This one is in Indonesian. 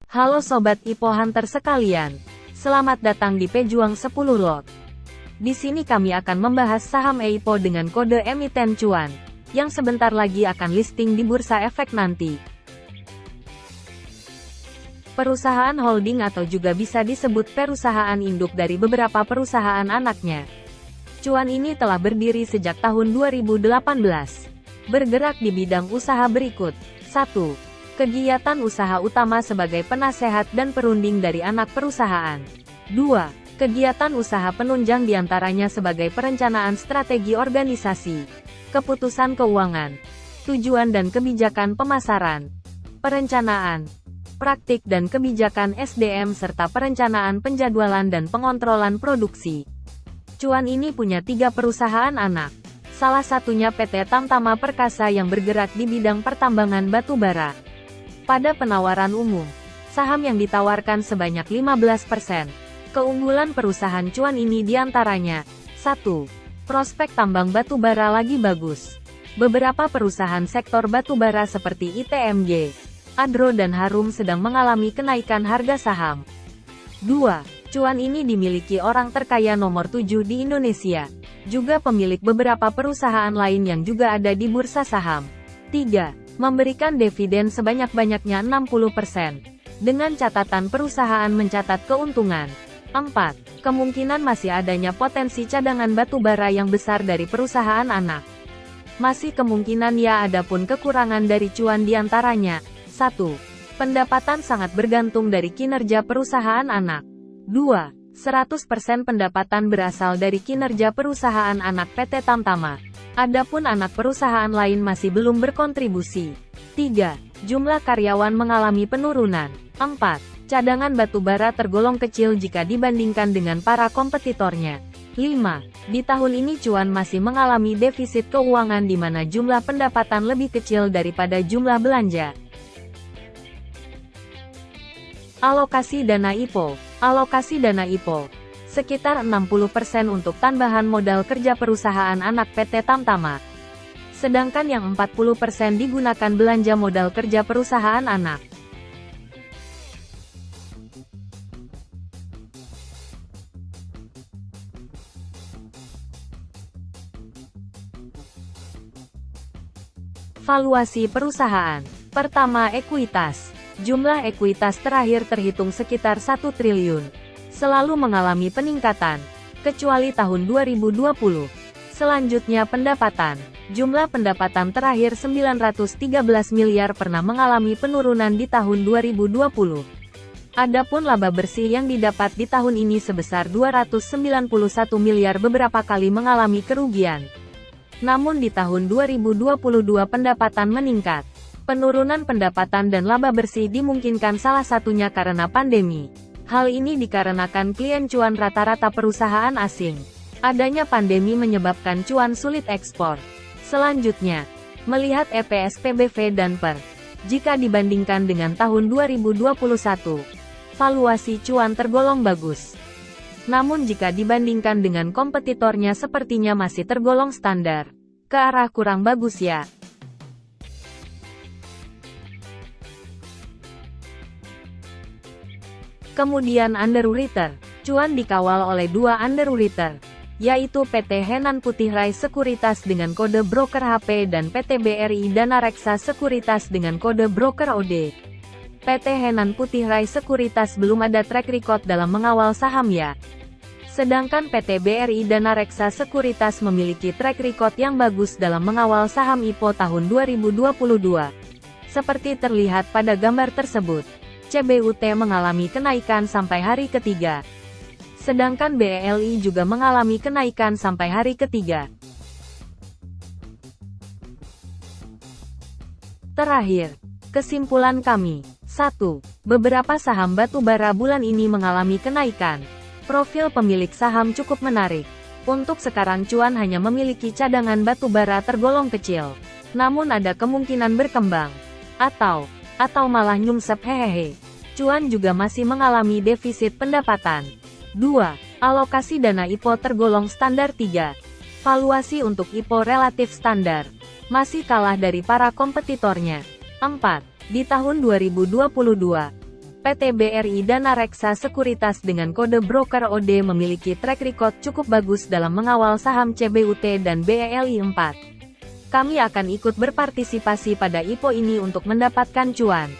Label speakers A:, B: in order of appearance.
A: Halo Sobat IPO Hunter sekalian. Selamat datang di Pejuang 10 Lot. Di sini kami akan membahas saham IPO dengan kode emiten cuan, yang sebentar lagi akan listing di Bursa Efek nanti. Perusahaan holding atau juga bisa disebut perusahaan induk dari beberapa perusahaan anaknya. Cuan ini telah berdiri sejak tahun 2018. Bergerak di bidang usaha berikut. 1. Kegiatan usaha utama sebagai penasehat dan perunding dari anak perusahaan. 2. Kegiatan usaha penunjang diantaranya sebagai perencanaan strategi organisasi, keputusan keuangan, tujuan dan kebijakan pemasaran, perencanaan, praktik dan kebijakan SDM serta perencanaan penjadwalan dan pengontrolan produksi. Cuan ini punya 3 perusahaan anak. Salah satunya PT Tamtama Perkasa yang bergerak di bidang pertambangan batu bara. Pada penawaran umum, saham yang ditawarkan sebanyak 15%. Keunggulan perusahaan cuan ini diantaranya, 1. Prospek tambang batu bara lagi bagus. Beberapa perusahaan sektor batu bara seperti ITMG, Adro dan Harum sedang mengalami kenaikan harga saham. 2. Cuan ini dimiliki orang terkaya nomor 7 di Indonesia, juga pemilik beberapa perusahaan lain yang juga ada di bursa saham. 3. Memberikan dividen sebanyak-banyaknya 60%, dengan catatan perusahaan mencatat keuntungan. 4. Kemungkinan masih adanya potensi cadangan batu bara yang besar dari perusahaan anak. Masih kemungkinan ya, adapun kekurangan dari cuan diantaranya. 1. Pendapatan sangat bergantung dari kinerja perusahaan anak. 2. 100% pendapatan berasal dari kinerja perusahaan anak PT Tamtama. Adapun anak perusahaan lain masih belum berkontribusi. 3. Jumlah karyawan mengalami penurunan. 4. Cadangan batu bara tergolong kecil jika dibandingkan dengan para kompetitornya. 5. Di tahun ini cuan masih mengalami defisit keuangan di mana jumlah pendapatan lebih kecil daripada jumlah belanja. Alokasi dana IPO. Alokasi dana IPO sekitar 60% untuk tambahan modal kerja perusahaan anak PT Tamtama. Sedangkan yang 40% digunakan belanja modal kerja perusahaan anak. Valuasi perusahaan. Pertama, ekuitas. Jumlah ekuitas terakhir terhitung sekitar 1 triliun. Selalu mengalami peningkatan, kecuali tahun 2020. Selanjutnya pendapatan. Jumlah pendapatan terakhir 913 miliar pernah mengalami penurunan di tahun 2020. Adapun laba bersih yang didapat di tahun ini sebesar 291 miliar beberapa kali mengalami kerugian. Namun di tahun 2022 pendapatan meningkat. Penurunan pendapatan dan laba bersih dimungkinkan salah satunya karena pandemi. Hal ini dikarenakan klien cuan rata-rata perusahaan asing. Adanya pandemi menyebabkan cuan sulit ekspor. Selanjutnya, melihat EPS PBV dan PER. Jika dibandingkan dengan tahun 2021, valuasi cuan tergolong bagus. Namun jika dibandingkan dengan kompetitornya sepertinya masih tergolong standar. Ke arah kurang bagus ya. Kemudian underwriter. Cuan dikawal oleh 2 underwriter, yaitu PT Henan Putih Rai Sekuritas dengan kode broker HP dan PT BRI Dana Reksa Sekuritas dengan kode broker OD. PT Henan Putih Rai Sekuritas belum ada track record dalam mengawal saham ya. Sedangkan PT BRI Dana Reksa Sekuritas memiliki track record yang bagus dalam mengawal saham IPO tahun 2022. Seperti terlihat pada gambar tersebut. CBUT mengalami kenaikan sampai hari ketiga. Sedangkan BELI juga mengalami kenaikan sampai hari ketiga. Terakhir, kesimpulan kami. 1. Beberapa saham batu bara bulan ini mengalami kenaikan. Profil pemilik saham cukup menarik. Untuk sekarang cuan hanya memiliki cadangan batu bara tergolong kecil. Namun ada kemungkinan berkembang. Atau malah nyungsep hehehe. Cuan juga masih mengalami defisit pendapatan. 2. Alokasi dana IPO tergolong standar. 3. Valuasi untuk IPO relatif standar. Masih kalah dari para kompetitornya. 4. Di tahun 2022, PT BRI Dana Reksa Sekuritas dengan kode broker OD memiliki track record cukup bagus dalam mengawal saham CBUT dan BELI 4. Kami akan ikut berpartisipasi pada IPO ini untuk mendapatkan cuan.